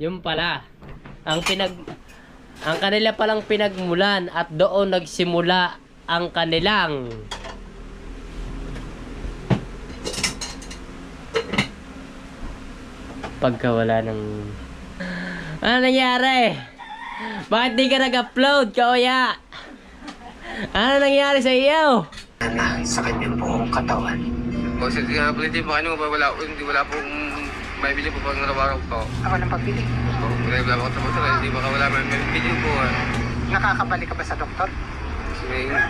Yung pala. Ang kanila palang pinagmulan at doon nagsimula ang kanilang pagkawala ng... Ano nangyari? Bakit di ka nag-upload, Kuya? Ano nangyari sa iyo? Sa kanyang buong katawan. O sige nga pala, hindi pa kayo wala pong maibili po pang araw-araw po. Ako nang pagbili. Wala po ito po, hindi pa wala maibili po. Nakakabalik ka ba sa doktor?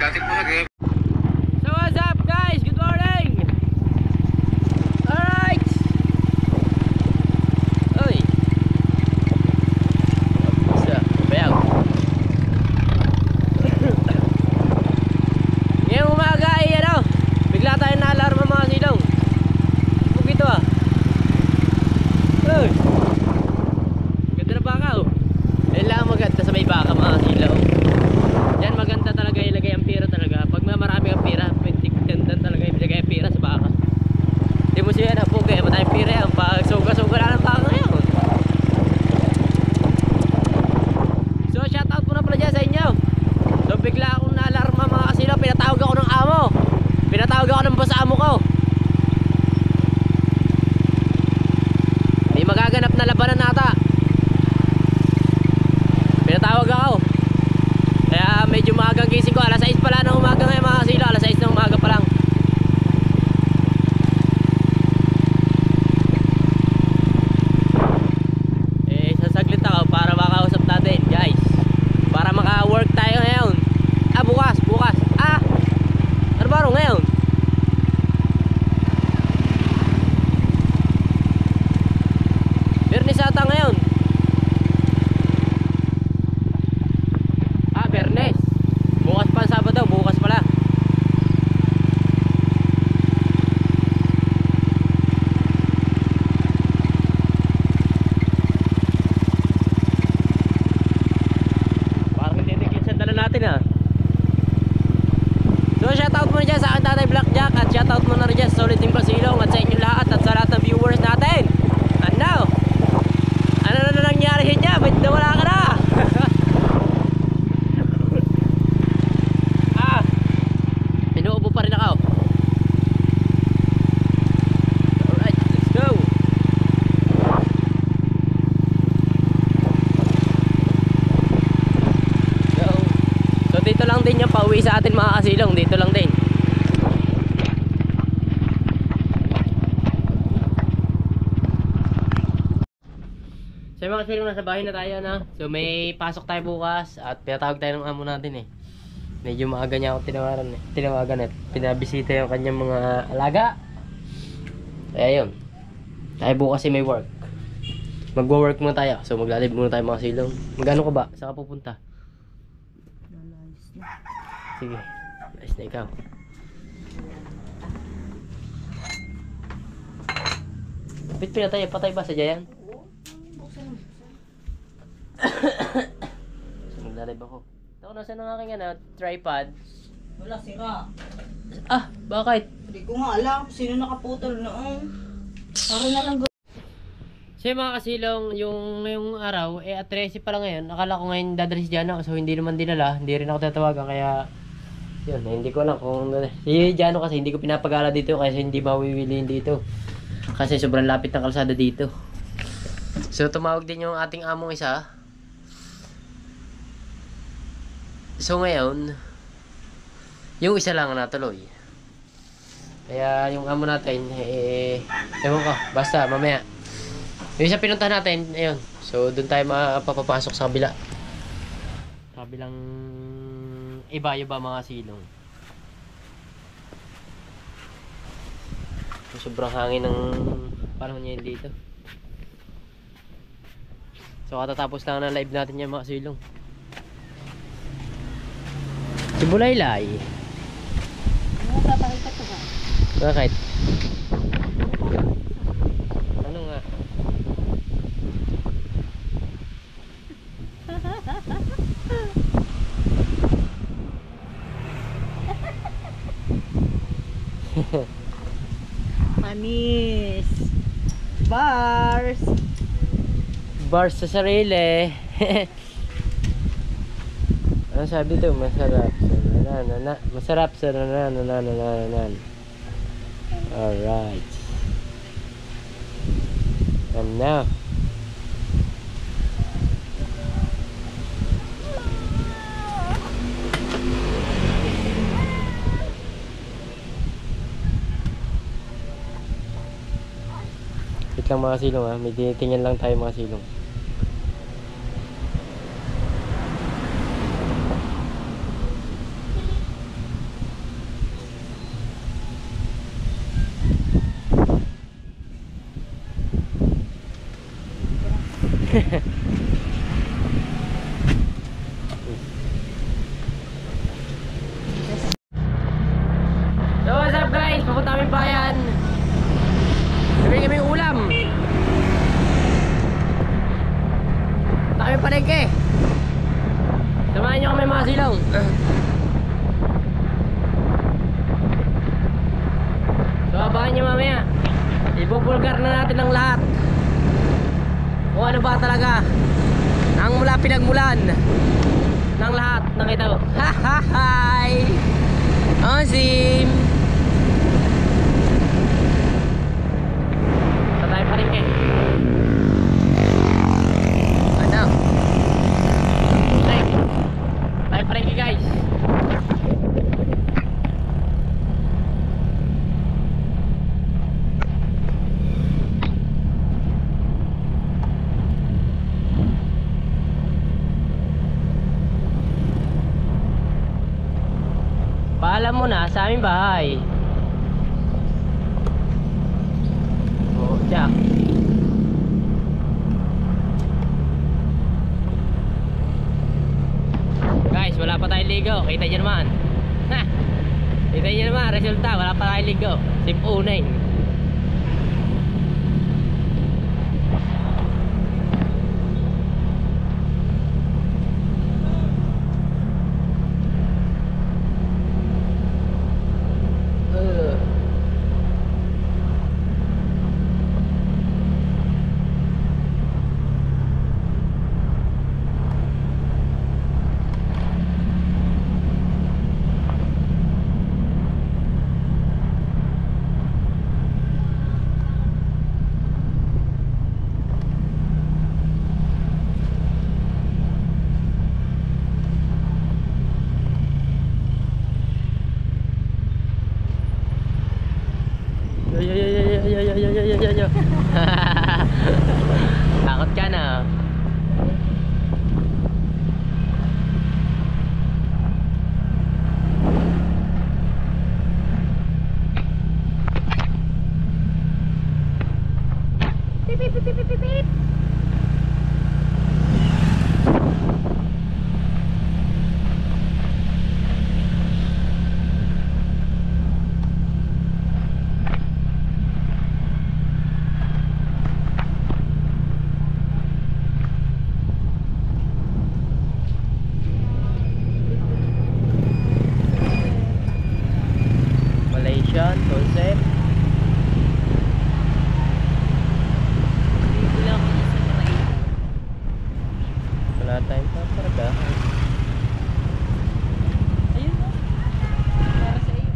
Dati po nag-e. So what's up guys? Good morning! Alright! Uy! Basta, bayaw. Ngayong umaga ay ano, bigla tayo na-alarma mga silong. Huwag ito ah. Uy! Ganda na baka oh. Yan lang maganda sa may baka mga silong. Yan maganda talaga ilagay ang pira talaga. Pag marami ang pira, ganda talaga ilagay ang pira sa baka. Hindi mo siya na po kaya matayang pira yan. Pag suga-suga lang ang baka ngayon. So shoutout muna pala dyan sa inyo. So bigla akong na-alarma mga kasilo. Pinatawag ako ng amo. Pinatawag ako ng boss amo ko. May magaganap na labanan nata. Pinatawag ako. Kaya medyo maagang gising ko. Alas 6 pala ng umaga ngayon mga kasilo. Alas 6 ng umaga pa lang. Sasaglit ako para makausap natin guys. Para maka-work tayo ngayon. Bukas. Ano ba rin ngayon? Biyernes ata ngayon. Biyernes. Bukas pa Sabado, bukas pala. Parang titigil sa dala natin ha. So shoutout muna dyan sa aking tatay Blackjack. At shoutout muna rin dyan sa Solid Team Pasilong. At sa inyo lahat at sa lahat ng viewers natin. And now, ano na nangyari niya? Ba't nawala ka na? Inuubo pa rin ako. Alright, let's go. So dito lang din yung pauwi sa atin mga kasilong. Dito lang din. So mga kasilong, nasa bahay na tayo na. So may pasok tayo bukas. At pinatawag tayo ng amo natin eh. Medyo maaga niya ako tinawagan at pinabisita yung kanyang mga alaga. Kaya yun. Tayo bukas may work. Magwo-work muna tayo. So maglalib muna tayo mga silong. Magano ka ba? Saan ka pupunta? Sige. Nice na ikaw. Kapit pinatay. Patay ba sa Jayan? So maglalib ako. Ako nasa ng aking tripod. Wala, sira. Bakit? Hindi ko nga alam sino nakaputol noong. Para na lang. So mga kasilong, yung ngayong araw, at 13 pa lang ngayon. Akala ko ngayon dadali si Jano. So hindi naman dinala. Hindi rin ako tatawagan. Kaya, yun, hindi ko alam kung... Si Jano kasi hindi ko pinapagala dito. Kasi hindi mawiwiliin dito. Kasi sobrang lapit ng kalsada dito. So tumawag din yung ating among isa. So ngayon, yung isa lang natuloy. Kaya yung amo natin, ewan ko, basta mamaya. Yung isa pinuntahan natin, ayun. So doon tayo mapapasok sa kabila. Sa kabilang iba-iba mga silong. So, sobrang hangin ng panahon niya dito. So katatapos lang ng live natin yung mga silong. Si Bulaylay. Papakita ko ba? Bakit? Ano nga? Manis. Bars. bars sa sarili. Ano sabi dito? Masarap sa nanananan. Masarap sa nanananan. Alright. And now, wait lang mga silong ha. May tinitingnan lang tayo mga silong. So what's up guys? Papunta kami bayan. Sabi kami ulam. Punta kami palengke. Samahan nyo kami mga silong. So abangan nyo mamaya. Ibubulgar na natin ang lahat. Kung ano ba talaga ang mula pinagmulan ng lahat ng ito. Hi! Awesome! So tayo pa rin eh. Ano? Tayo pa rin eh guys. Paalam mo na sa aming bahay. Oh, Jack. Guys, wala pa tayong ligo. Kita nyo naman. Ha! Kita nyo naman, resulta. Wala pa tayong ligo. Sip unay. Yo. Takot ka na. Pip pip pip pip pip. Malaysian concept. Wala tayong paparadahan. Ayun mo. Para sa iyo.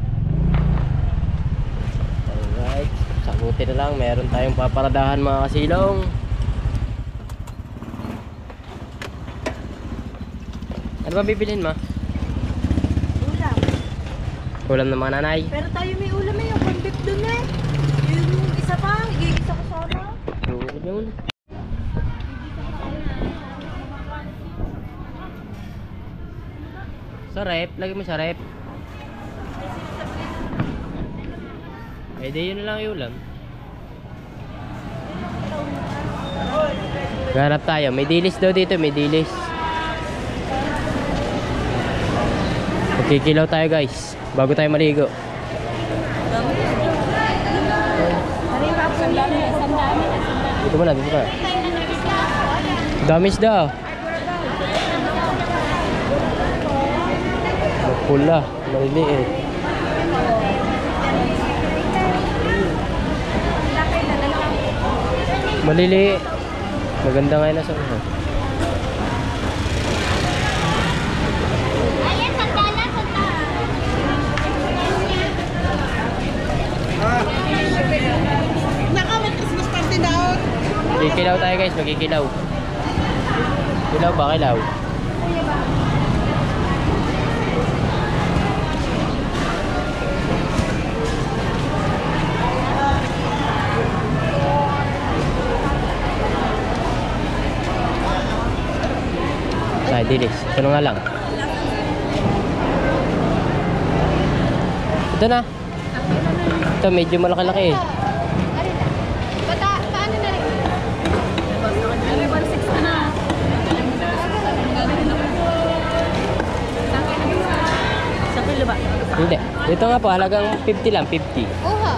Alright, sagutin na lang. Meron tayong paparadahan mga kasilong. Ano ba bibilin ma? Ulam. Ulam ng mga nanay. Pero tayo may ulam eh. Yung convict dun eh. Yung isa pa. Igigisa ko sana. Ulam yun. Sa rep, lagi mo sa rep. Eh di yun na lang yung ulam. Ganap tayo, may dilis daw dito, may dilis. Magkikilaw tayo guys, bago tayo maligo. Dito mo na, dito ka. Damis daw. Pula, maliliit. Maliliit. Maganda nga na sa Ayan, sandala, Naka, mag-Christmas party daw. Magkikilaw tayo guys, magkikilaw. Kilaw ba? Kilaw? Ay, dilis. Ito nga lang. Ito na. Ito, medyo malaki-laki eh. Paano na rin? 160 na. Sa pilo ba? Hindi. Ito nga po, halagang 50 lang, 50. Oha.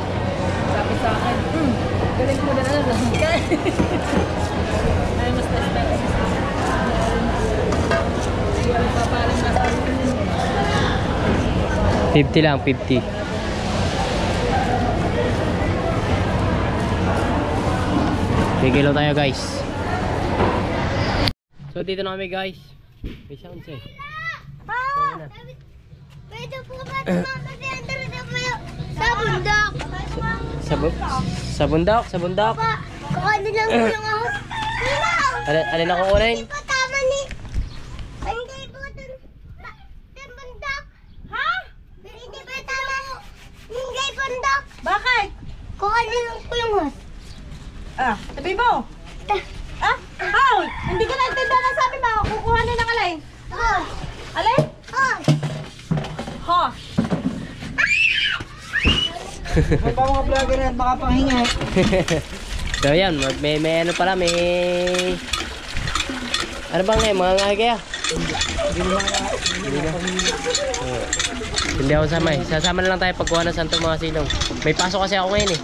Sabi sa akin. Galing mo na lang. Ay, mas test. 50 lang, 50. Bigilo tayo guys. So dito na kami guys. May sounds eh. Pwede po ba tumama sa bundok? Sa bundok, sa bundok. Kukunin lang po yung ahos. Alin ako kunin? Hindi po tama ni. Hindi po sa bundok. Ha? Hindi po tama mo. Hindi bundok. Bakit? Kukunin lang po yung ahos. Sabi mo? Oh, hindi ko naintindihan ang sabi mo. Kukuha na ng alay. Oh. Alay? Oh. Ho. May pa mga vlogger yan, baka panghinga. So yan, may ano pala, may... Ano bang ngayon, mga nga kaya? Hindi ako sama eh. Sasama na lang tayo pagkuha ng santo mga silong. May pasok kasi ako ngayon eh.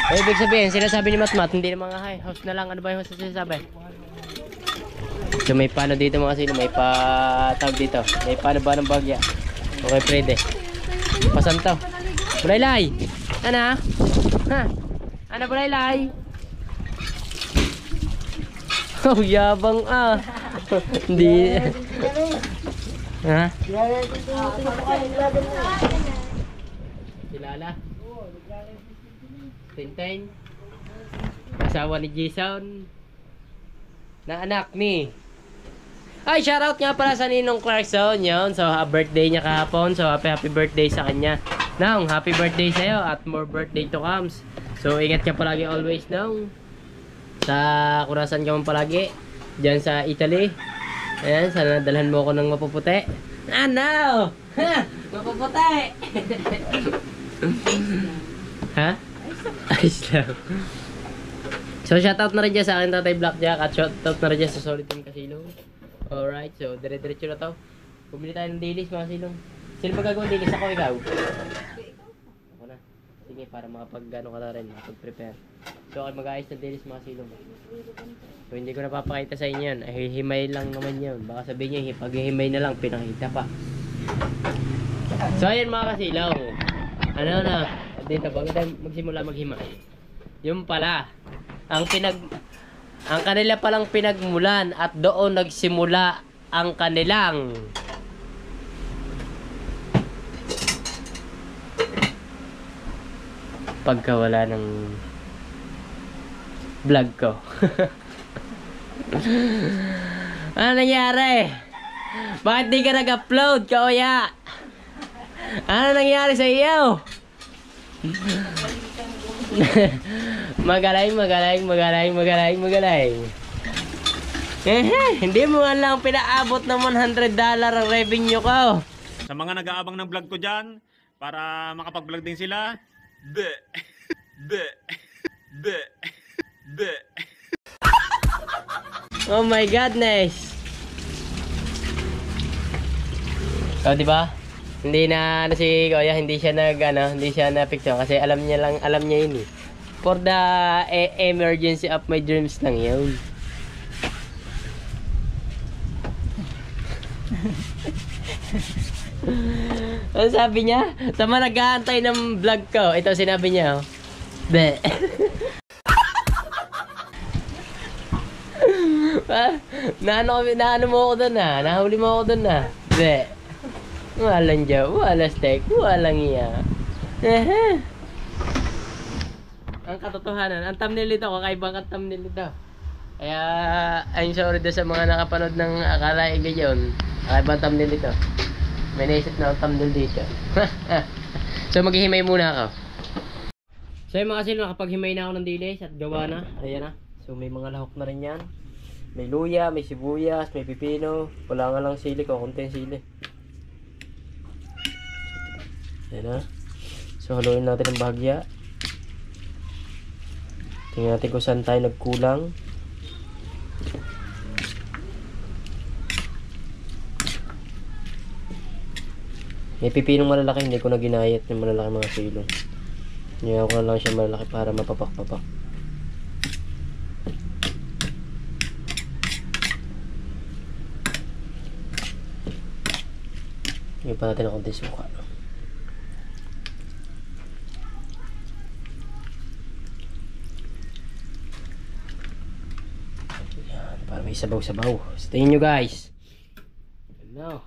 Eh, ibig sabihin, sinasabi ni Matmat, hindi na mga house na lang. Ano ba yung sinasabi? So may pano dito mga silong, may patawag dito. May pano ba ng bagya? Okay, Fred eh. Pasanto. Bulaylay! Ano? Ha? Ano Bulaylay? Oh, yabang ah. Hindi. Ha? Kilala? Tintin? Asawa ni Jason? Na anak ni? Ay, shoutout nga pala sa Ninong Clarkson yun. So, birthday niya kahapon. So, happy birthday sa kanya. Nong, happy birthday sa'yo at more birthday to comes. So, ingat ka palagi always, Nong. Sa kurasan ka man palagi. Diyan sa Italy. Ayan, sana dalhan mo ako ng mapuputi. Ano? Ha! Mapuputi! Ha? Ayos lang. So, shoutout na rin dyan sa akin, Tatay Blackjack. At shoutout na rin dyan sa Solid Team Kasilong. Alright, so dire-diretso na to. Bumili tayo ng dilis mga silong. Sino ba gagawin dilis? Ako, ikaw? Ako na. Sige, para makapag-gano ka na rin, makapag-prepare. So, ako mag-ayos ng dilis mga silong. So, hindi ko napapakita sa inyo yun. Ay, himay lang naman yun. Baka sabihin nyo, pag-himay na lang, pinakita pa. So, ayun mga kasilaw. Ano na? Dito, bago tayo magsimula maghimay. Yung pala, ang kanila palang pinagmulan at doon nagsimula ang kanilang pagkawala ng vlog ko. Ano nangyari? Bakit di ka nag-upload, Kuya? Ano nangyari sa iyo? Magaling. Hindi mo nga lang pinaabot ng $100 ang revenue ko. Sa mga nag-aabang ng vlog ko dyan, para makapag-vlog din sila, Oh my godness. Oh, di ba? Hindi na si Kuya, hindi siya na picture kasi alam niya yun eh. For the emergency of my dreams lang yun. Ano sabi niya? Sa mga nag-aantay ng vlog ko, ito sinabi niya, oh. Naano mo ako doon ah. Nahuli mo ako doon ah. Hindi. Walang jaw, walang steak, walang iya. Ang katotohanan, ang thumbnail ito, kakaibang ang thumbnail ito. Kaya, I'm sorry doon sa mga nakapanood ng Akala Iga yun. Kakaibang thumbnail ito. May naisip na ang thumbnail dito. So, maghihimay muna ako. So, yung mga kasil, nakapaghimay na ako ng dilis at gawa na. Ayan na. So, may mga lahok na rin yan. May luya, may sibuyas, may pipino. Wala nga lang sili ko, konting sili. Ayan na. So, haluin natin ang bahagya. Tingnan natin kung saan tayo nagkulang. May pipinong malalaki, hindi ko na ginayat yung malalaki mga silong. Ngayon ko na lang siya malalaki para mapapak-papak. Ngayon pa natin ang konti suka. Yan, para may sabaw-sabaw. Stay nyo guys. Now.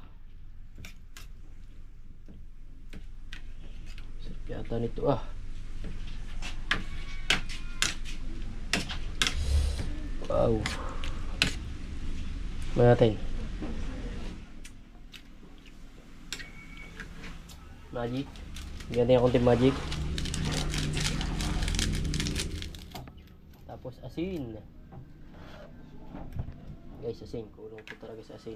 Sarap yata nito ah. Wow. Ano natin? Magic. Bigyan natin yung konting magic. Tapos asin. Guys, asin. Kulong po talaga sa asin.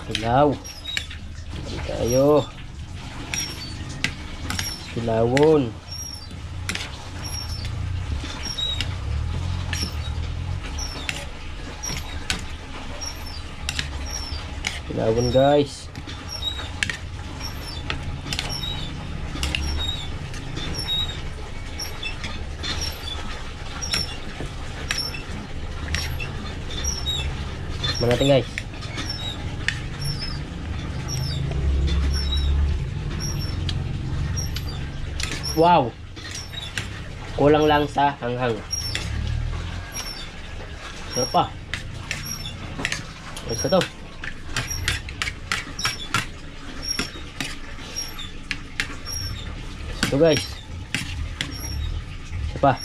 Kilaw. Hindi tayo. Kilawon. Kilawon guys. Natin guys. Wow. Kulang lang sa hanghang. Sarap pa. Ayos na to. Ito guys. Isa pa.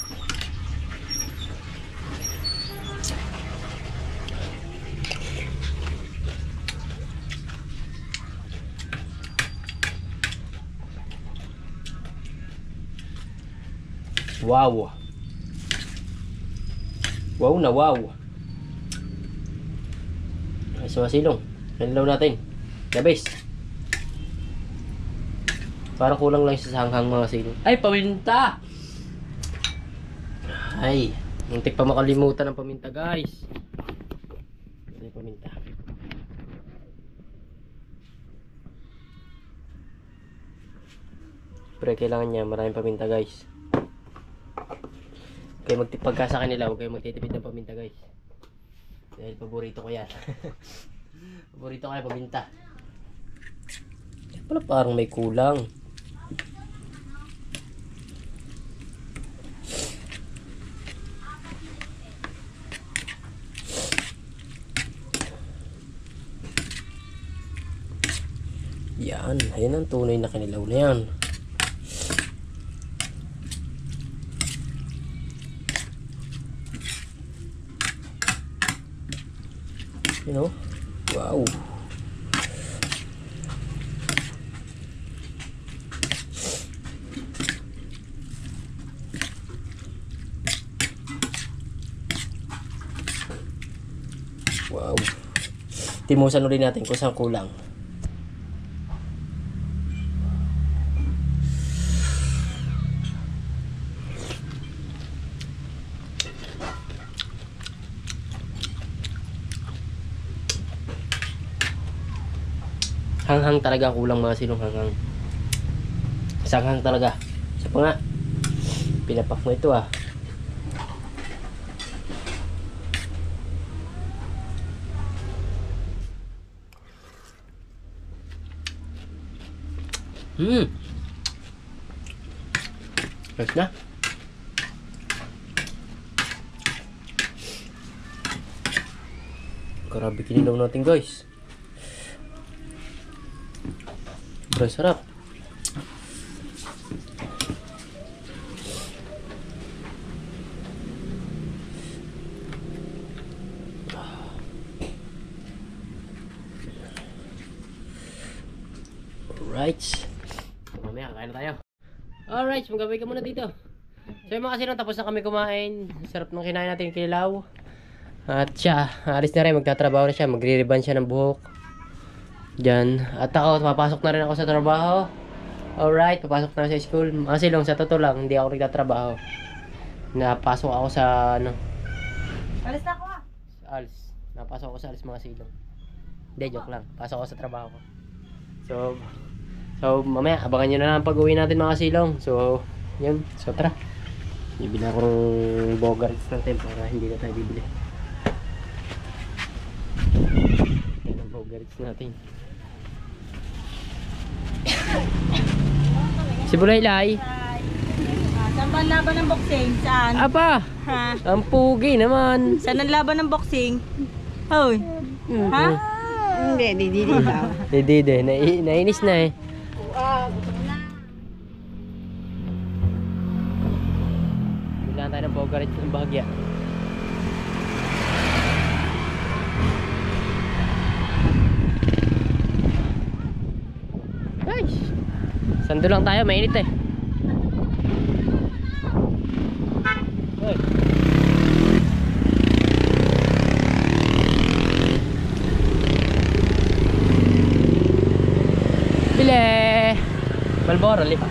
Wow. Wow na wow. Ay, sa masilong. Nalilaw natin. The best. Parang kulang lang sa hanghang mga silong. Ay, paminta! Ay, muntik pa makalimutan ng paminta guys. Ay, paminta. Pero kailangan niya maraming paminta guys. Kaya pagka sa kanila, huwag kayo magtitipid ng paminta guys. Dahil paborito ko yan. Paborito ko yan, paminta. Kaya pala parang may kulang. Yan, ayan ang tunay na kanilaw na yan. You know? Wow. Wow. Timusan ulit natin kung saan kulang. Hanghang talaga kulang mga silong hanghang. Sanghang talaga. Isa pa nga. Pinapak mo ito ah. Fresh na. Grabe kinilaw natin guys. Bro, sarap. Alright. Mamaya, kain na tayo. Alright, magabay ka muna dito. So yung mga kasilang, tapos na kami kumain. Sarap nung kinain natin yung kinilaw. At siya, alis na rin, magtatrabaho na siya, magre-reban siya ng buhok. Diyan. At ako, papasok na rin ako sa trabaho. Alright, papasok na sa school. Kasi lang, sa totoo lang, hindi ako nagtatrabaho. Napasok ako sa, ano? Alis na ako ah. Alis. Napasok ako sa alis mga silong. Hindi, joke lang. Pasok ako sa trabaho ko. So, mamaya, abangan nyo na lang pag-uwi natin mga silong. So, yun. So, tara. Bibili ako ng bogarts natin para hindi na tayo bibili. Bogarits natin. Si Bulaylay. Saan ba ang laban ng boxing? Saan? Apa? Ha? Ang pugi naman. Saan ang laban ng boxing? Hoy. Ha? Hindi daw. Hindi. Nainis na eh. Bilang tayo ng bogarits ng bahagya. Guys, sando lang tayo, mainit eh. Hoy. Bile. Malboro lipa.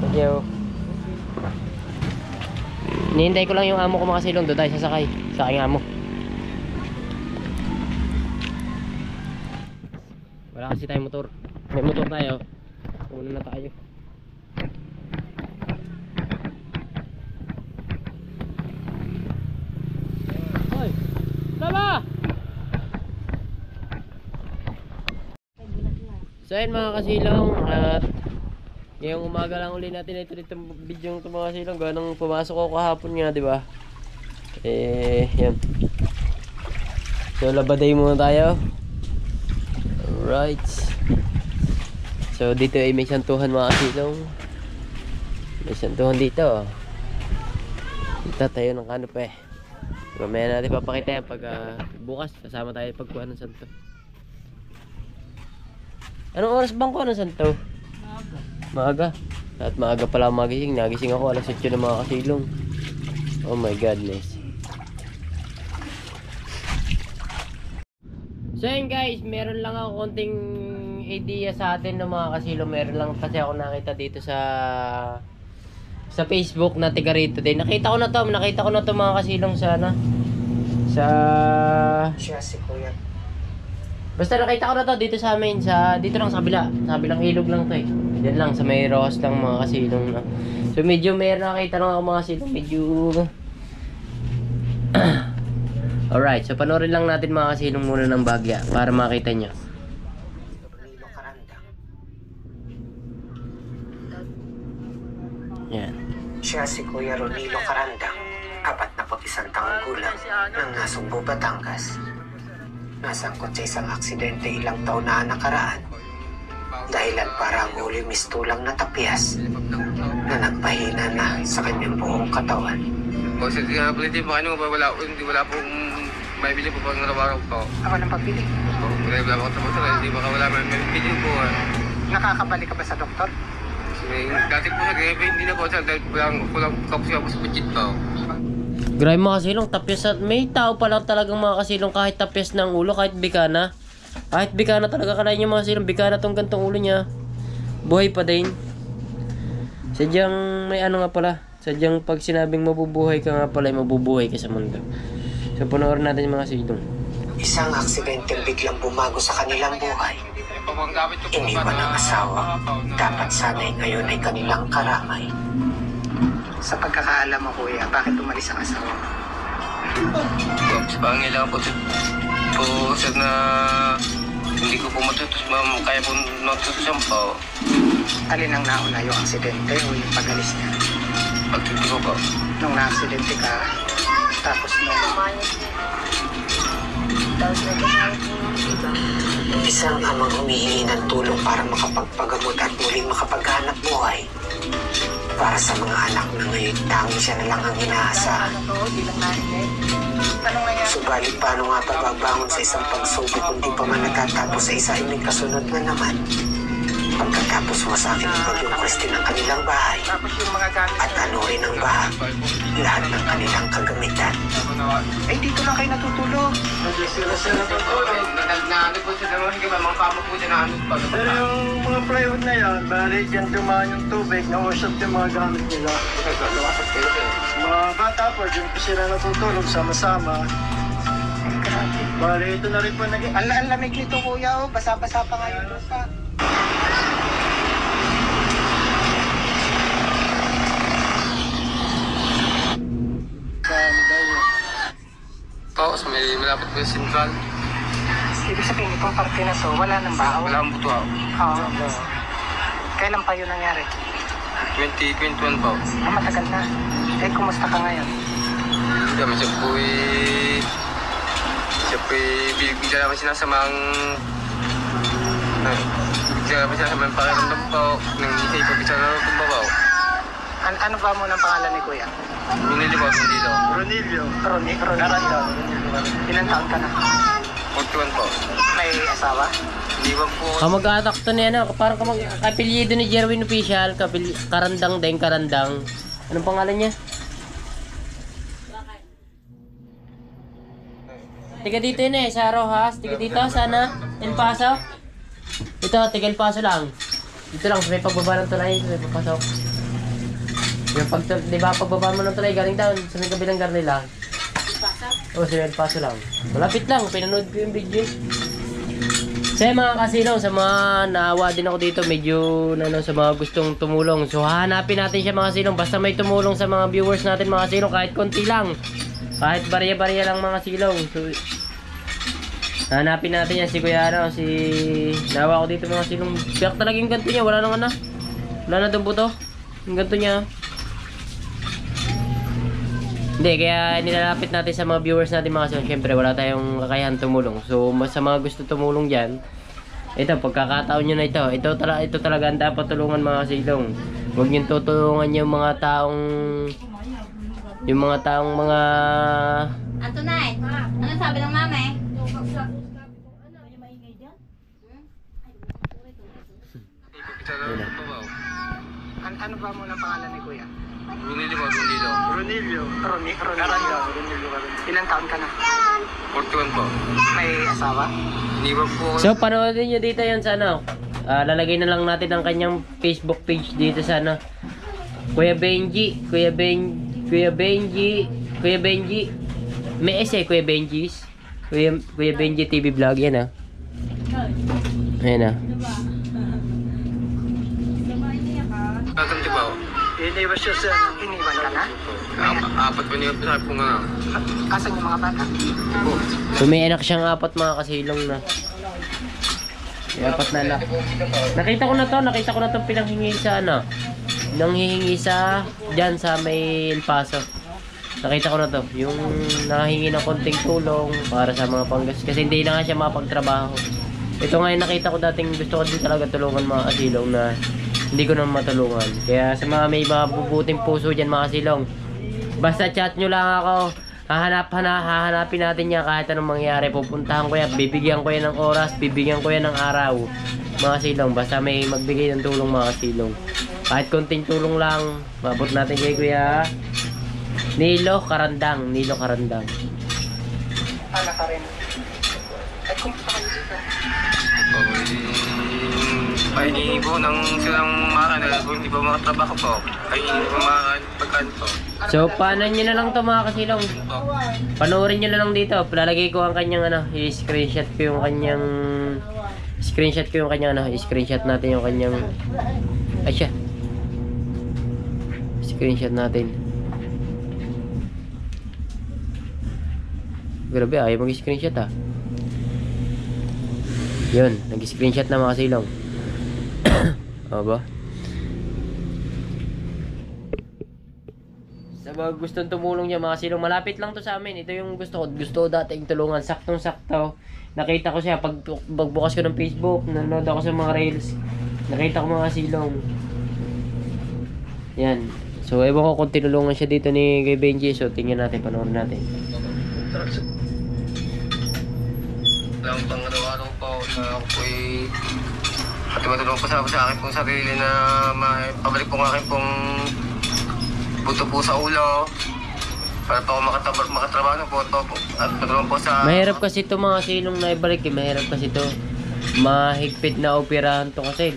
Thank you. Hinihintay ko lang yung amo ko mga silong, doon tayo sasakay sa aking amo. Wala kasi tayong motor. May motor tayo. Una na tayo. Hoy! Tama! So yun mga kasilong, at ngayong umaga lang uli natin ito video ng mga silong. Ganang pumasok ako kahapon nga, di ba? Yan. So labaday muna tayo. Alright. So dito ay may santuhan mga silong. May santuhan dito. Dito tayo ng kanope. Mamaya natin papakita yan pag bukas kasama tayo pagkuha ng santo. Anong oras bang kuha ng santo? Maaga. At maaga pala magising. Nagising ako alas 8 na mga kasilong. Oh my godness. So yun guys, meron lang ako konting idea sa atin ng mga kasilong. Meron lang kasi ako nakita dito sa Facebook na tiga rito din. Nakita ko na to mga kasilong sa Siya si Kuya. Basta nakita ko na to dito sa amin, dito lang sa kabila. Sa kabilang ilog lang to eh. Diyan lang, sa may rose lang mga kasilong na. So medyo meron nakita lang ako mga kasilong. Medyo... Alright, so panoorin lang natin mga kasilong muna ng bagya para makita nyo. Yan. Siya si Kuya Ronilo Carandang, 41 taong gulang, ng Nasugbo, Batangas. Nasangkot sa isang aksidente ilang taon na nakaraan. Dahilan para ang huli mistulang na tapyas na nagpahina na sa kanyang buong katawan. O, sige nga po, hindi po kayo wala pong may bili po pang araw-araw po. Ako nang pagbili. Opo, wala po tapos na, hindi baka wala may bili po. Nakakabalik ka ba sa doktor? Dati po hindi na po siya dahil kulang kapos ako sa budget po. Grabe mga kasilong, tapyas at may tao pa lang talagang mga kasilong kahit tapyas ng ulo, kahit bikana. Kahit bikana talaga kalahin yung mga kasilong, bikana tong gantong ulo niya. Buhay pa din. Sadyang may ano nga pala, sadyang pag sinabing mabubuhay ka nga pala, mabubuhay ka sa mundo. So panoorin natin yung mga kasilong. Isang aksidenteng biglang bumago sa kanilang buhay. Iniwan ng asawa, dapat sana'y ngayon ay kanilang karamay. Sa pagkakaalam mo kuya, bakit umalis ang asawa mo? Sa pangailangan po sir na hindi ko po matutos ma'am. Kaya po matutusan po. Alin ang nauna, yung aksidente o yung pag-alis niya? Pagtuto ko po. Nung na-aksidente ka, tapos nung isang amang humihingi ng tulong para makapagpagamot at muling makapaghanap buhay. Para sa mga anak na ngayon, tanging siya na lang ang inaasahan. Subalit paano nga pababangon sa isang pagsubok kung di pa man natatapos sa isa ay may kasunod na naman. Pagkatapos masakit ang bagyong Christine ang kanilang bahay at ano rin ang bahay, lahat ng kanilang kagamitan. Ay, dito lang kayo natutulog. Nag-ano po siya naman. Sige mga kama po siya na ano. Pero yung mga plywood na yan, bali dyan dumaan yung tubig, nausap yung mga gamit nila. Mga bata po, dyan po sila natutulog sama-sama. Bali, ito na rin po naging... Ang lamig nito kuya, oh. Basa-basa pa nga yung lupa. Po, sa may malapit po yung central. Ibig sabihin, itong parte na to, wala nang baon. Wala akong buto ako. Oo. Kailan pa yun nangyari? 2021 po. Matagal na. Eh, kumusta ka ngayon? Dami siya po bigla naman sinasamang bigla naman sinasamang pakiramdam po nang isay ko bisa na tumbabaw. Ano ba mo ng pangalan ni kuya? Runili po, hindi daw. Ronilio. Karanda. Ilan taon ka na? 41 po. May asawa? Iniwan po ako. Kamag-atak to niya, ano? Parang kapilyedo ni Jerwin Official, Karandang din, Karandang. Anong pangalan niya? Tiga dito yun sa Rojas. Tiga dito, sana. El Paso. Ito, tiga El Paso lang. Dito lang, sa may pagbaba ng tulay, sa may papasok. Yung di ba, pagbaba mo ng tulay, galing down, sa may kabilang garni lang. O, sa El Paso lang. Malapit lang, pinanood ko yung video. Sa mga kasino, sa mga naawa din ako dito, medyo sa mga gustong tumulong. So, hahanapin natin siya mga silong. Basta may tumulong sa mga viewers natin mga silong, kahit konti lang. Kahit barya-barya lang mga silong. So, hanapin natin yan si Kuya si nawa ko dito mga silong. Biyak talaga yung ganto niya, wala nang wala na doon buto yung ganto niya. Hindi, kaya nilalapit natin sa mga viewers natin mga silong. Siyempre wala tayong kakayahan tumulong. So sa mga gusto tumulong dyan, ito pagkakataon nyo na ito talaga ang dapat tulungan mga silong. Huwag nyo tutulungan yung mga taong mga Antonay, ano sabi ng mama eh? Bisa na tumbabaw. Ano ba mo ng pangalan ni kuya? Runili po, hindi daw. Ronilio. Karanda. Ilan taon ka na? 41 po. May asawa? Iniwan po ako. So panoodin nyo dito yan sa lalagay na lang natin ang kanyang Facebook page dito sa Kuya Benji. May S Kuya Benji's. Kuya Benji TV vlog yan Ayan Tatanti ba ako? Iniwas siya sa... Iniwan ka na? Apat pa niya sa po nga. Asan yung mga bata? So may anak siyang 4 mga kasilong na. May 4 na anak. Nakita ko na to pinanghingi sa nanghihingi sa dyan sa may El Paso. Nakita ko na to, yung nakahingi ng konting tulong para sa mga panggas kasi hindi na nga siya makapagtrabaho. Ito nga yung nakita ko dating gusto ko din talaga tulungan mga kasilong na hindi ko naman matulungan. Kaya sa mga may mabubuting puso dyan mga kasilong, basta chat nyo lang ako, hahanapin natin niya kahit anong mangyari. Pupuntahan ko yan, bibigyan ko yan ng oras, bibigyan ko yan ng araw mga kasilong, basta may magbigay ng tulong mga kasilong. Kahit konting tulong lang, mabot natin kay Kuya Nilo Karandang. Anak ka rin. Ay, kumusta kayo dito? Pahingi po ng silang makakana. Kung hindi pa makatrabaho po, pahingi po makakapagkan po. So paano nyo na lang to mga kasilong? Panoorin nyo na lang dito. Lalagay ko ang kanyang i-screenshot ko yung kanyang i-screenshot natin yung kanyang screenshot natin. Grabe, ayaw mag-screenshot ah. Yun, nag-screenshot na mga kasilong. Aba. Sa mga gustong tumulong niya mga kasilong, malapit lang to sa amin. Ito yung gusto ko. Gusto ko dating tulungan. Saktong-sakto. Nakita ko siya pagbukas ko ng Facebook. Nanonood ako sa mga reels. Nakita ko mga kasilong. Yan. So, ewan ko kung tinulungan siya dito ni Kuya Benji. So, tingnan natin, panoorin natin. Lang pang araw-araw po na ako po'y matulong po sa akin pong sarili na pabalik po ng akin pong buto po sa ulo para po ako makatrabaho po at matulong po sa... Mahirap kasi ito mga silong na ibalik eh. Mahirap kasi ito. Mahigpit na operahan to kasi.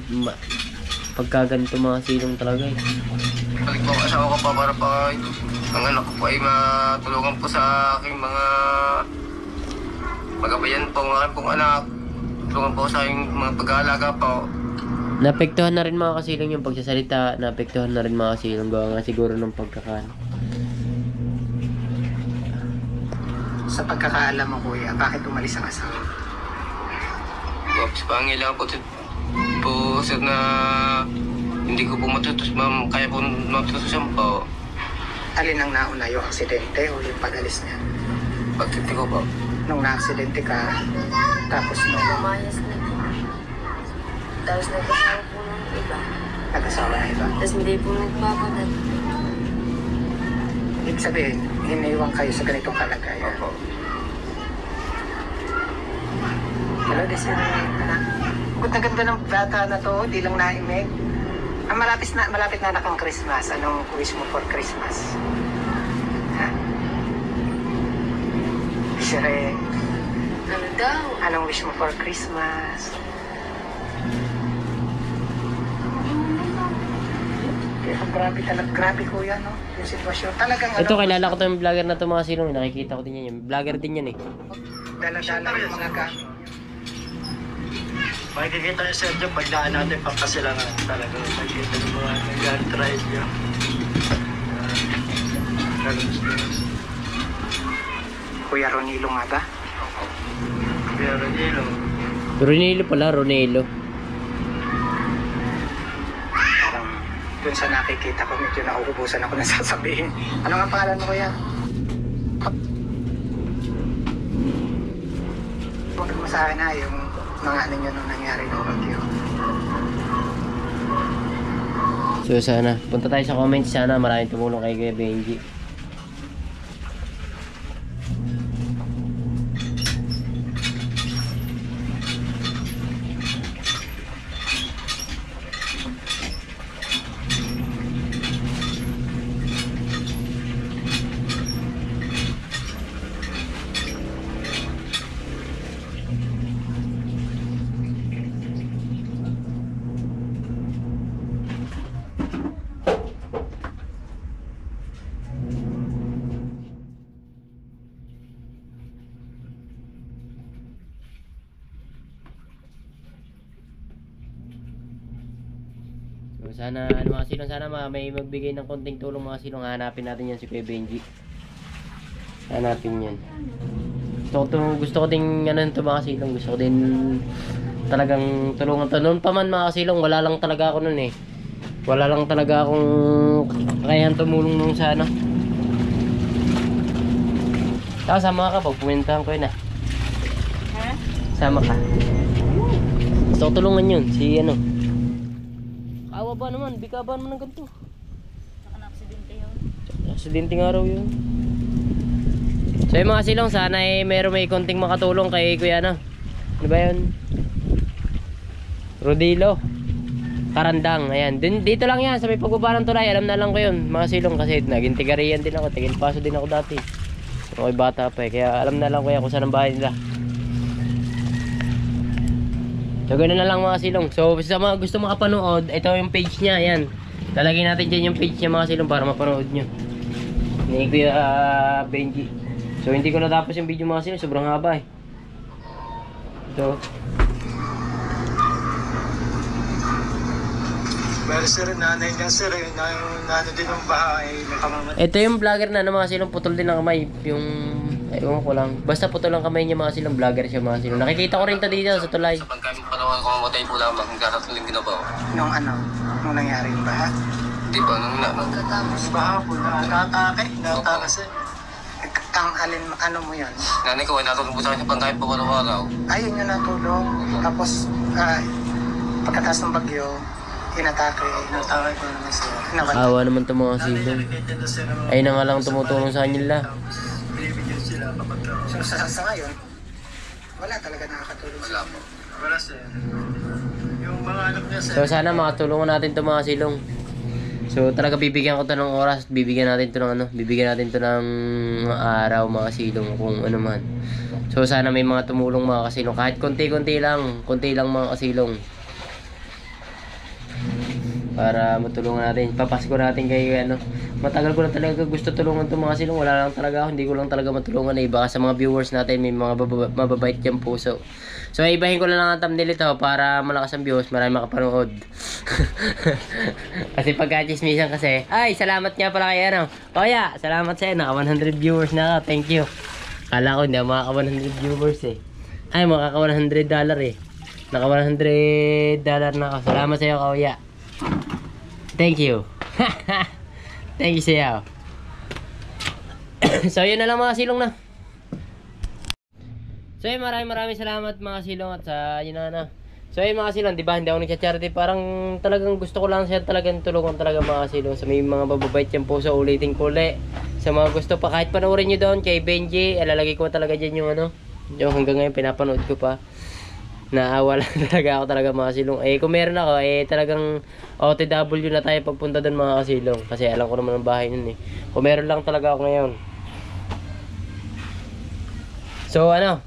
Pagka ganito mga silong talaga eh. Balik po ang asawa ko pa para pa ang anak ko po ay matulungan po sa aking mga magabayan po ang aking pong anak. Tulungan po sa aking mga pag-aalaga po. Naapektuhan na rin mga kasilong yung pagsasalita. Naapektuhan na rin mga kasilong. Gawa nga siguro ng pagkakaan. Sa pagkakaalam mo, kuya, bakit umalis ang asawa? Tapos pangailangan po sir na hindi ko po matutos, ma'am. Kaya po matutusan po. Alin ang nauna, yung aksidente o yung pag-alis niya? Pagtiti ko po. Nung na-aksidente ka, tapos nung Lumayas na po. Tapos nagkasawa po ng iba. nag-asawa na iba. Tapos hindi po nagpapagat. Ibig sabihin, hiniwang kayo sa ganitong kalagayan. Opo. Hello, this is anak. Good na ganda ng bata na to, di lang naimig. Ang malapit na anak ang Christmas. Anong wish mo for Christmas? Ha? Sire, Ano daw? anong wish mo for Christmas? Kaya grabe talaga, grabe kuya, no? Yung sitwasyon. Talagang Ito kilala ko to yung vlogger na to mga silong. Nakikita ko din yan. Yung vlogger din yan eh. dala-dala yung mga gamit. Makikita niyo sa inyo, pag daan natin pagkasilangan talaga. Makikita niyo mga nag-drive niyo. Kuya Ronilo nga ba? Pero Nilo, Ronelo pala, Ronelo. Parang dun sa nakikita ko, medyo nauubusan ako na sasabihin. Ano nga pangalan mo kuya? Huwag mo sa akin ha, yung mga ano nyo nung nangyari ng bagyo. So sana, punta tayo sa comments. Sana maraming tumulong kay Kuya Benji. So sana mga silong, sana may magbigay ng konting tulong mga silong. Hanapin natin yan si Kuya Benji. Hanapin yan. Gusto ko din ano to mga silong. Gusto ko din talagang tulungan to. Noon pa man mga silong, wala lang talaga ako noon eh. Wala lang talaga akong kakayahan tumulong nung sana. Tapos sama ka pag pumuntahan ko yun ah. Sama ka. Gusto ko tulungan yun. Si ano. Awa ba naman, bikaban mo ng ganito. Naka-aksidente yun. Aksidente nga raw yun. So yung mga silong, sana meron may konting makatulong kay Kuya ano. Ano ba yun? Rodilo Karandang, ayan. Dito lang yan, sa may pagbaba ng tulay. Alam na lang ko yun, mga silong, kasi naging tigarian din ako. Tigil paso din ako dati. Ako'y bata pa eh, kaya alam na lang kuya kung saan ang bahay nila. So ganoon na lang mga silong. So sa mga gusto makapanood, ito yung page niya, ayan. Lalagyan natin dyan yung page niya mga silong para mapanood nyo. Ni Kuya Benji. So hindi ko natapos yung video mga silong, sobrang haba eh. Ito. Pero sir, nanay niya sir, nano din ng bahay, nakamamatay. Ito yung vlogger na mga silong putol din ng kamay. Yung, ewan ko lang. Basta putol ang kamay niya mga silong, vlogger siya mga silong. Nakikita ko rin ito dito sa tulay. Sa pagkain mo panawan ko mamatay po lamang, magkakatuling din ako. Nung ano, nung nangyari yung baha. Di ba, nung Pagkatapos. Baha po, nakatake sir. Ang alin, ano mo yun? nanay ko ay natulong po sa akin sa pagkain po araw-araw. Ayun yung natulong. Tapos, pagkataas ng bagyo, inatake ko naman siya. Nawala. Awa naman ito mga silong. Ay na nga lang tumutulong sa kanila. Bibigyan sila kapag So, sa ngayon, wala talaga nakakatulong. Wala po. wala sir. Yung mga anak niya sir. So sana makatulungan natin ito mga silong. So talaga bibigyan ko to ng oras, bibigyan natin to ng ano, bibigyan natin to ng araw mga silong kung ano man. So sana may mga tumulong mga kasilong, kahit konti lang mga kasilong. Para matulungan natin, papasko natin kay ano. Matagal ko na talaga gusto tulungan to mga silong, wala lang talaga ako, hindi ko lang talaga matulungan eh. Baka sa mga viewers natin may mga mababait yung puso. So ibahin ko lang ang thumbnail ito para malakas ang views, marami makapanood. Kasi pagka-chismisan kasi, ay salamat nga pala kay ano. Kuya, salamat sa'yo, naka 100 viewers na ako, thank you. Kala ko hindi ako makaka 100 viewers eh. Ay makaka $100 eh. Naka $100 na ako, salamat sa'yo kuya. Thank you. Thank you sa'yo. So yun na lang mga silong na. So yun, maraming salamat mga silong at sa yun na. So yun mga silong, di ba hindi ako nagcha-charity, parang talagang gusto ko lang siya talagang tulungan talaga mga silong. Sa may mga bababait yung puso, ulitin ko ulit. Sa mga gusto pa, kahit panoorin nyo doon kay Benji, ilalagay ko talaga dyan yung ano, yung hanggang ngayon pinapanood ko pa. Naawa lang talaga ako talaga mga silong. Eh kung meron ako, eh talagang OTW na tayo pagpunta doon mga kasilong. Kasi alam ko naman ang bahay nun eh. Kung meron lang talaga ako ngayon. So ano,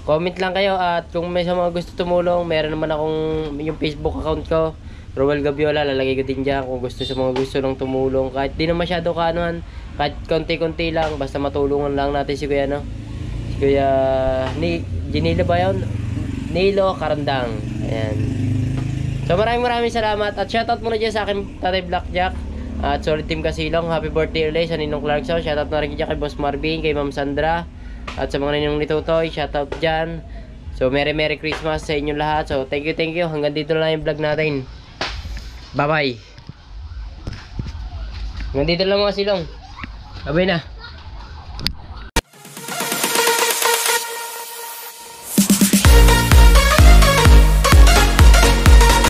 comment lang kayo at kung may sa mga gusto tumulong, meron naman akong yung Facebook account ko, Roel Gabiola, lalagay ko din dyan kung gusto sa mga gusto lang tumulong. Kahit di na masyado kaanuhan, kahit konti-konti lang, basta matulungan lang natin si Kuya, no? Si Kuya, Ginilo ba yun? Nilo Karandang. Ayan. So maraming salamat. At shoutout muna dyan sa akin Tatay Blackjack. At Solid Team Kasilong. Happy birthday ulit sa Ninong Clarkson. Shoutout na rin dyan kay Boss Marvin, kay Ma'am Sandra. At sa mga Ninong ni Tutoy, shoutout dyan. So Merry Christmas sa inyong lahat. So thank you. Hanggang dito lang yung vlog natin. Bye bye. Hanggang dito lang mga silong. Bye bye na.